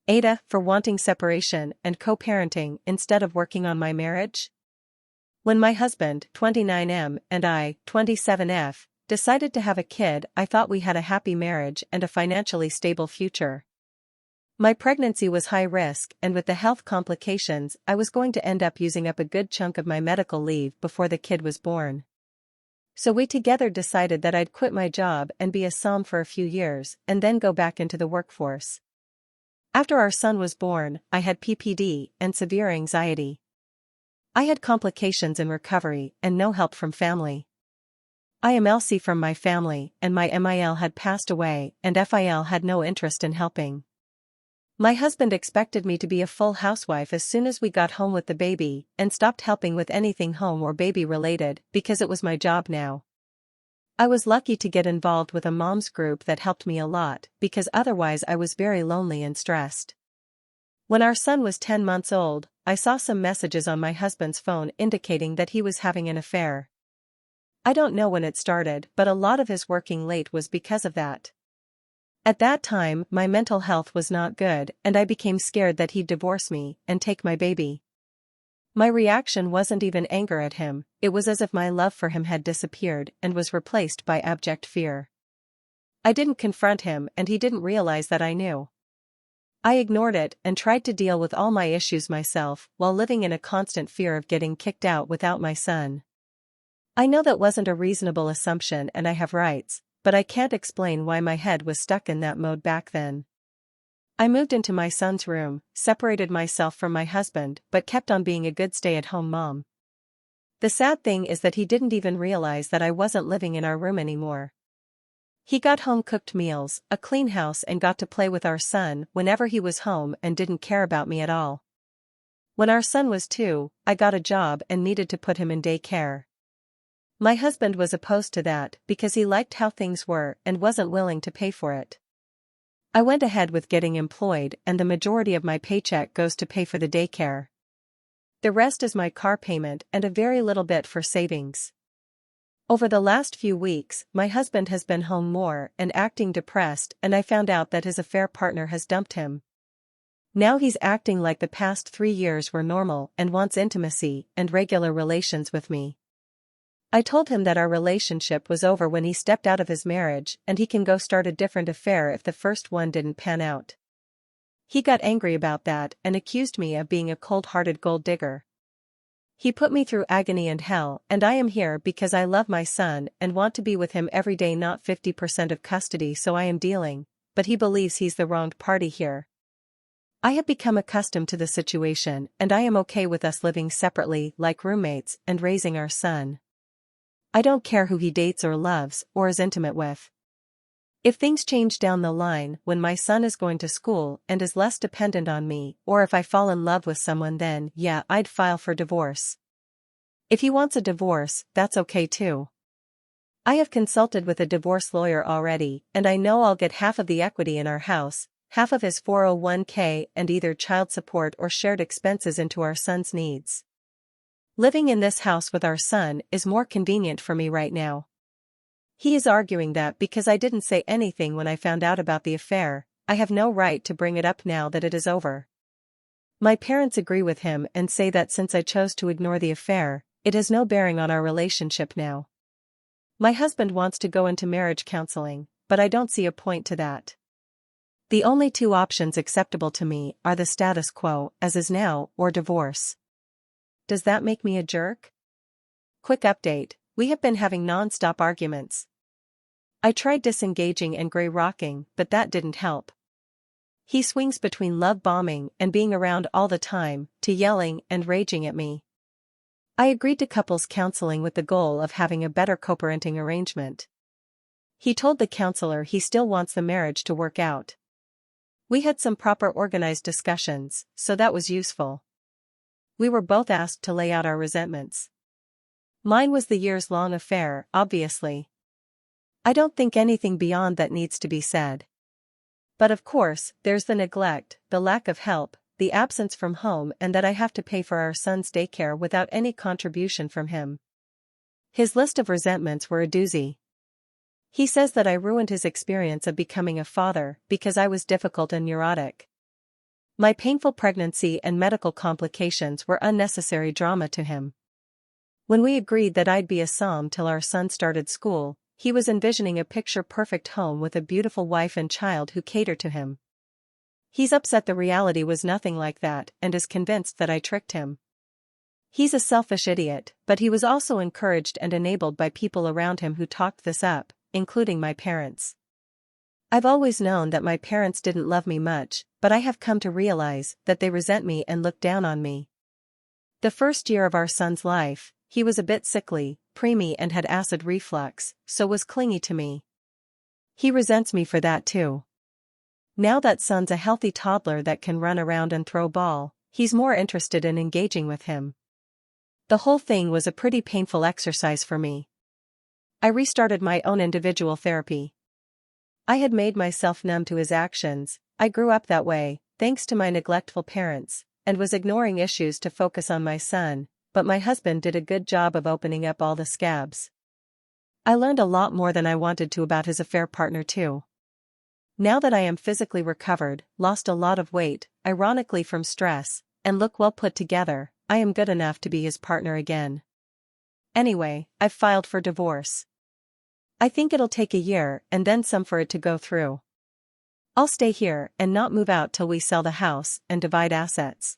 AITAH for wanting separation and co-parenting instead of working on my marriage? When my husband, 29M, and I, 27F, decided to have a kid, I thought we had a happy marriage and a financially stable future. My pregnancy was high risk, and with the health complications, I was going to end up using up a good chunk of my medical leave before the kid was born. So we together decided that I'd quit my job and be a som for a few years, and then go back into the workforce. After our son was born, I had PPD and severe anxiety. I had complications in recovery and no help from family. I am LC from my family, and my MIL had passed away, and FIL had no interest in helping. My husband expected me to be a full housewife as soon as we got home with the baby, and stopped helping with anything home or baby related because it was my job now. I was lucky to get involved with a mom's group that helped me a lot, because otherwise I was very lonely and stressed. When our son was 10 months old, I saw some messages on my husband's phone indicating that he was having an affair. I don't know when it started, but a lot of his working late was because of that. At that time, my mental health was not good, and I became scared that he'd divorce me and take my baby. My reaction wasn't even anger at him, it was as if my love for him had disappeared and was replaced by abject fear. I didn't confront him, and he didn't realize that I knew. I ignored it and tried to deal with all my issues myself, while living in a constant fear of getting kicked out without my son. I know that wasn't a reasonable assumption and I have rights, but I can't explain why my head was stuck in that mode back then. I moved into my son's room, separated myself from my husband, but kept on being a good stay-at-home mom. The sad thing is that he didn't even realize that I wasn't living in our room anymore. He got home-cooked meals, a clean house, and got to play with our son whenever he was home and didn't care about me at all. When our son was 2, I got a job and needed to put him in daycare. My husband was opposed to that because he liked how things were and wasn't willing to pay for it. I went ahead with getting employed, and the majority of my paycheck goes to pay for the daycare. The rest is my car payment and a very little bit for savings. Over the last few weeks, my husband has been home more and acting depressed, and I found out that his affair partner has dumped him. Now he's acting like the past 3 years were normal and wants intimacy and regular relations with me. I told him that our relationship was over when he stepped out of his marriage, and he can go start a different affair if the first one didn't pan out. He got angry about that and accused me of being a cold-hearted gold digger. He put me through agony and hell, and I am here because I love my son and want to be with him every day, not 50% of custody, so I am dealing, but he believes he's the wronged party here. I have become accustomed to the situation, and I am okay with us living separately like roommates and raising our son. I don't care who he dates or loves or is intimate with. If things change down the line when my son is going to school and is less dependent on me, or if I fall in love with someone, then yeah, I'd file for divorce. If he wants a divorce, that's okay too. I have consulted with a divorce lawyer already, and I know I'll get half of the equity in our house, half of his 401k, and either child support or shared expenses into our son's needs. Living in this house with our son is more convenient for me right now. He is arguing that because I didn't say anything when I found out about the affair, I have no right to bring it up now that it is over. My parents agree with him and say that since I chose to ignore the affair, it has no bearing on our relationship now. My husband wants to go into marriage counseling, but I don't see a point to that. The only 2 options acceptable to me are the status quo, as is now, or divorce. Does that make me a jerk? Quick update, we have been having non-stop arguments. I tried disengaging and gray rocking, but that didn't help. He swings between love bombing and being around all the time, to yelling and raging at me. I agreed to couples counseling with the goal of having a better co-parenting arrangement. He told the counselor he still wants the marriage to work out. We had some proper organized discussions, so that was useful. We were both asked to lay out our resentments. Mine was the years-long affair, obviously. I don't think anything beyond that needs to be said. But of course, there's the neglect, the lack of help, the absence from home, and that I have to pay for our son's daycare without any contribution from him. His list of resentments were a doozy. He says that I ruined his experience of becoming a father because I was difficult and neurotic. My painful pregnancy and medical complications were unnecessary drama to him. When we agreed that I'd be a psalm till our son started school, he was envisioning a picture-perfect home with a beautiful wife and child who cater to him. He's upset the reality was nothing like that and is convinced that I tricked him. He's a selfish idiot, but he was also encouraged and enabled by people around him who talked this up, including my parents. I've always known that my parents didn't love me much, but I have come to realize that they resent me and look down on me. The first year of our son's life, he was a bit sickly, preemie and had acid reflux, so was clingy to me. He resents me for that too. Now that son's a healthy toddler that can run around and throw ball, he's more interested in engaging with him. The whole thing was a pretty painful exercise for me. I restarted my own individual therapy. I had made myself numb to his actions. I grew up that way, thanks to my neglectful parents, and was ignoring issues to focus on my son, but my husband did a good job of opening up all the scabs. I learned a lot more than I wanted to about his affair partner too. Now that I am physically recovered, lost a lot of weight, ironically from stress, and look well put together, I am good enough to be his partner again. Anyway, I've filed for divorce. I think it'll take a year and then some for it to go through. I'll stay here and not move out till we sell the house and divide assets.